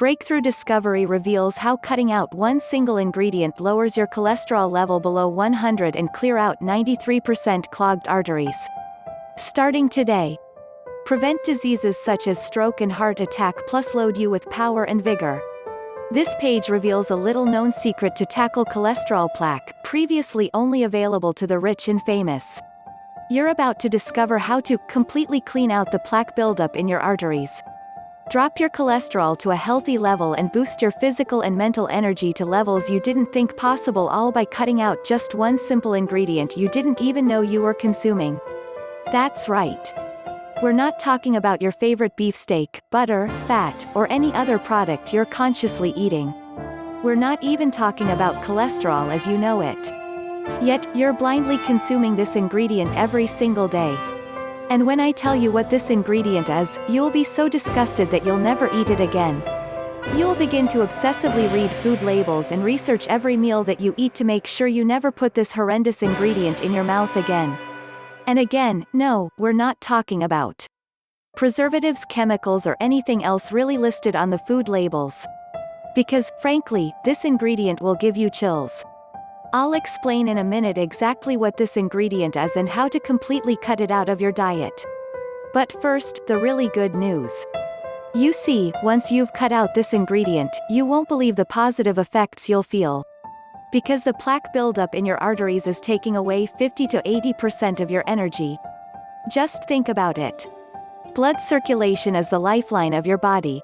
Breakthrough discovery reveals how cutting out one single ingredient lowers your cholesterol level below 100 and clear out 93% clogged arteries. Starting today. Prevent diseases such as stroke and heart attack plus load you with power and vigor. This page reveals a little-known secret to tackle cholesterol plaque, previously only available to the rich and famous. You're about to discover how to completely clean out the plaque buildup in your arteries. Drop your cholesterol to a healthy level and boost your physical and mental energy to levels you didn't think possible, all by cutting out just one simple ingredient you didn't even know you were consuming. That's right. We're not talking about your favorite beefsteak, butter, fat, or any other product you're consciously eating. We're not even talking about cholesterol as you know it. Yet, you're blindly consuming this ingredient every single day. And when I tell you what this ingredient is, you'll be so disgusted that you'll never eat it again. You'll begin to obsessively read food labels and research every meal that you eat to make sure you never put this horrendous ingredient in your mouth again. And again, no, we're not talking about preservatives, chemicals, or anything else really listed on the food labels. Because, frankly, this ingredient will give you chills. I'll explain in a minute exactly what this ingredient is and how to completely cut it out of your diet. But first, the really good news. You see, once you've cut out this ingredient, you won't believe the positive effects you'll feel. Because the plaque buildup in your arteries is taking away 50 to 80% of your energy. Just think about it. Blood circulation is the lifeline of your body.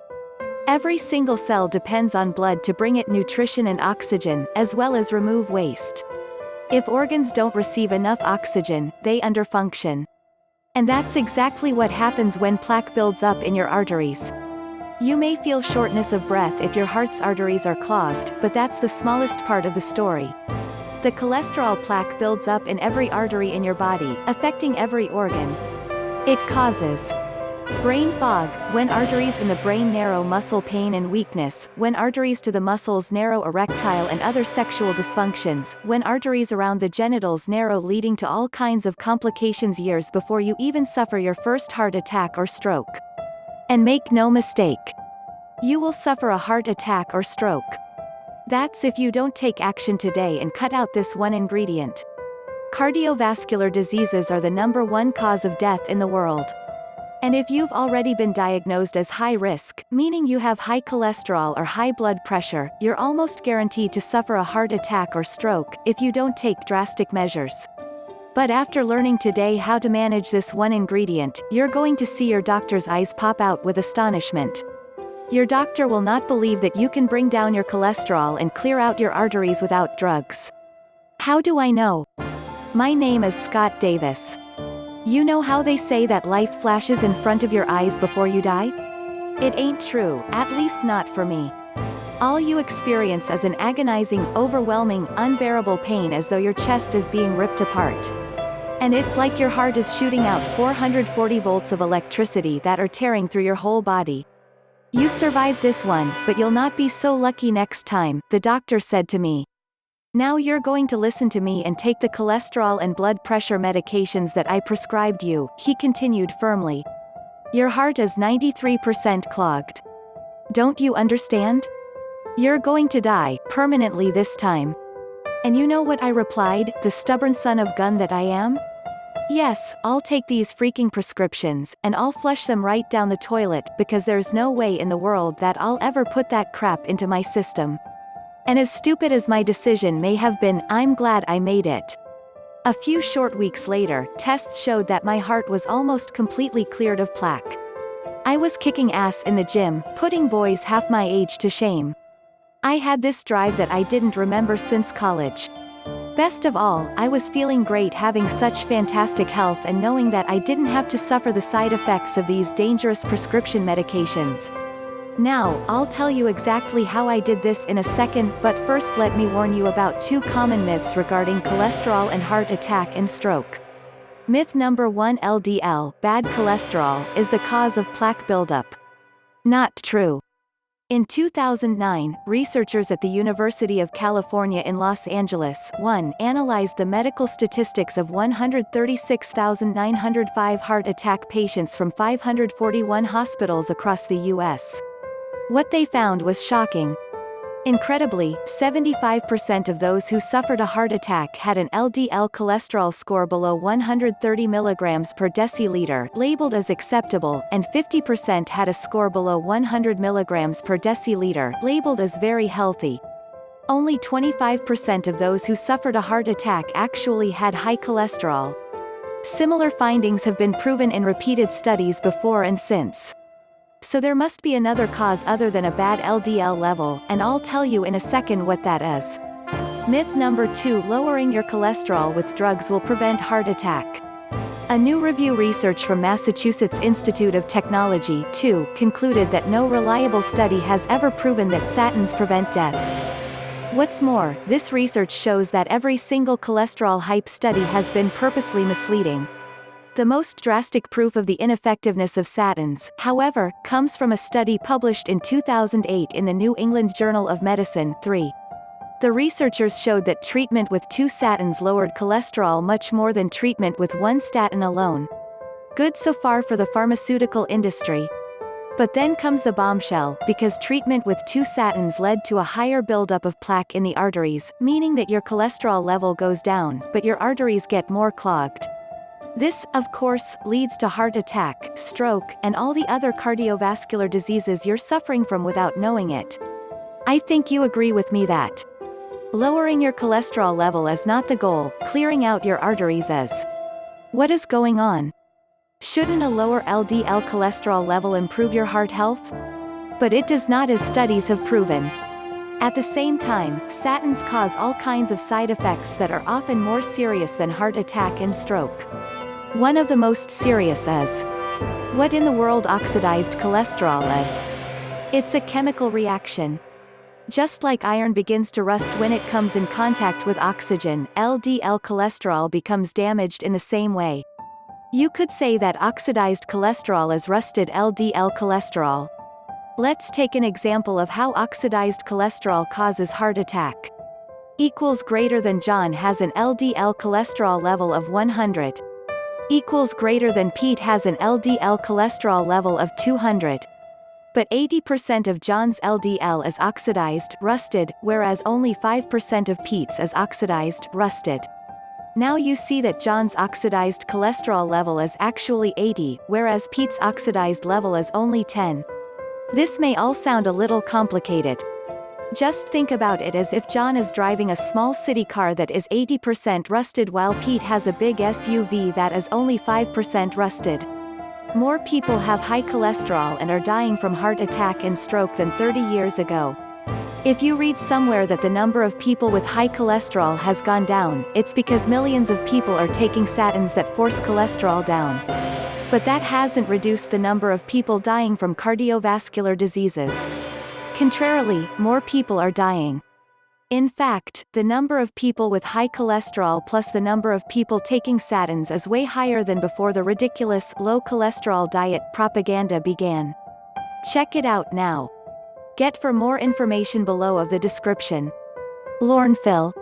Every single cell depends on blood to bring it nutrition and oxygen, as well as remove waste. If organs don't receive enough oxygen, they underfunction. And that's exactly what happens when plaque builds up in your arteries. You may feel shortness of breath if your heart's arteries are clogged, but that's the smallest part of the story. The cholesterol plaque builds up in every artery in your body, affecting every organ. It causes brain fog, when arteries in the brain narrow, muscle pain and weakness, when arteries to the muscles narrow, erectile and other sexual dysfunctions, when arteries around the genitals narrow, leading to all kinds of complications years before you even suffer your first heart attack or stroke. And make no mistake, you will suffer a heart attack or stroke. That's if you don't take action today and cut out this one ingredient. Cardiovascular diseases are the #1 cause of death in the world. And if you've already been diagnosed as high risk, meaning you have high cholesterol or high blood pressure, you're almost guaranteed to suffer a heart attack or stroke, if you don't take drastic measures. But after learning today how to manage this one ingredient, you're going to see your doctor's eyes pop out with astonishment. Your doctor will not believe that you can bring down your cholesterol and clear out your arteries without drugs. How do I know? My name is Scott Davis. You know how they say that life flashes in front of your eyes before you die? It ain't true, at least not for me. All you experience is an agonizing, overwhelming, unbearable pain as though your chest is being ripped apart. And it's like your heart is shooting out 440 volts of electricity that are tearing through your whole body. You survived this one, but you'll not be so lucky next time, the doctor said to me. Now you're going to listen to me and take the cholesterol and blood pressure medications that I prescribed you, he continued firmly. Your heart is 93% clogged. Don't you understand? You're going to die, permanently this time. And you know what I replied, the stubborn son of gun that I am? Yes, I'll take these freaking prescriptions, and I'll flush them right down the toilet, because there's no way in the world that I'll ever put that crap into my system. And as stupid as my decision may have been, I'm glad I made it. A few short weeks later, tests showed that my heart was almost completely cleared of plaque. I was kicking ass in the gym, putting boys half my age to shame. I had this drive that I didn't remember since college. Best of all, I was feeling great, having such fantastic health and knowing that I didn't have to suffer the side effects of these dangerous prescription medications. Now, I'll tell you exactly how I did this in a second, but first let me warn you about 2 common myths regarding cholesterol and heart attack and stroke. Myth number 1: LDL, bad cholesterol, is the cause of plaque buildup. Not true. In 2009, researchers at the University of California in Los Angeles, analyzed the medical statistics of 136,905 heart attack patients from 541 hospitals across the U.S. What they found was shocking. Incredibly, 75% of those who suffered a heart attack had an LDL cholesterol score below 130 mg per deciliter, labeled as acceptable, and 50% had a score below 100 mg per deciliter, labeled as very healthy. Only 25% of those who suffered a heart attack actually had high cholesterol. Similar findings have been proven in repeated studies before and since. So there must be another cause other than a bad LDL level, and I'll tell you in a second what that is. Myth number 2: lowering your cholesterol with drugs will prevent heart attack. A new review research from Massachusetts Institute of Technology, 2, concluded that no reliable study has ever proven that statins prevent deaths. What's more, this research shows that every single cholesterol hype study has been purposely misleading. The most drastic proof of the ineffectiveness of statins, however, comes from a study published in 2008 in the New England Journal of Medicine, 3. The researchers showed that treatment with 2 statins lowered cholesterol much more than treatment with 1 statin alone. Good so far for the pharmaceutical industry. But then comes the bombshell, because treatment with 2 statins led to a higher buildup of plaque in the arteries, meaning that your cholesterol level goes down, but your arteries get more clogged. This, of course, leads to heart attack, stroke, and all the other cardiovascular diseases you're suffering from without knowing it. I think you agree with me that lowering your cholesterol level is not the goal, clearing out your arteries is. What is going on? Shouldn't a lower LDL cholesterol level improve your heart health? But it does not, as studies have proven. At the same time, statins cause all kinds of side effects that are often more serious than heart attack and stroke. One of the most serious is what in the world oxidized cholesterol is. It's a chemical reaction. Just like iron begins to rust when it comes in contact with oxygen, LDL cholesterol becomes damaged in the same way. You could say that oxidized cholesterol is rusted LDL cholesterol. Let's take an example of how oxidized cholesterol causes heart attack. Equals greater than John has an LDL cholesterol level of 100. Equals greater than Pete has an LDL cholesterol level of 200. But 80% of John's LDL is oxidized, rusted, whereas only 5% of Pete's is oxidized, rusted. Now you see that John's oxidized cholesterol level is actually 80, whereas Pete's oxidized level is only 10. This may all sound a little complicated. Just think about it as if John is driving a small city car that is 80% rusted while Pete has a big SUV that is only 5% rusted. More people have high cholesterol and are dying from heart attack and stroke than 30 years ago. If you read somewhere that the number of people with high cholesterol has gone down, it's because millions of people are taking statins that force cholesterol down. But that hasn't reduced the number of people dying from cardiovascular diseases. Contrarily, more people are dying. In fact, the number of people with high cholesterol plus the number of people taking statins is way higher than before the ridiculous low cholesterol diet propaganda began. Check it out now. Get for more information below of the description. Lornephil.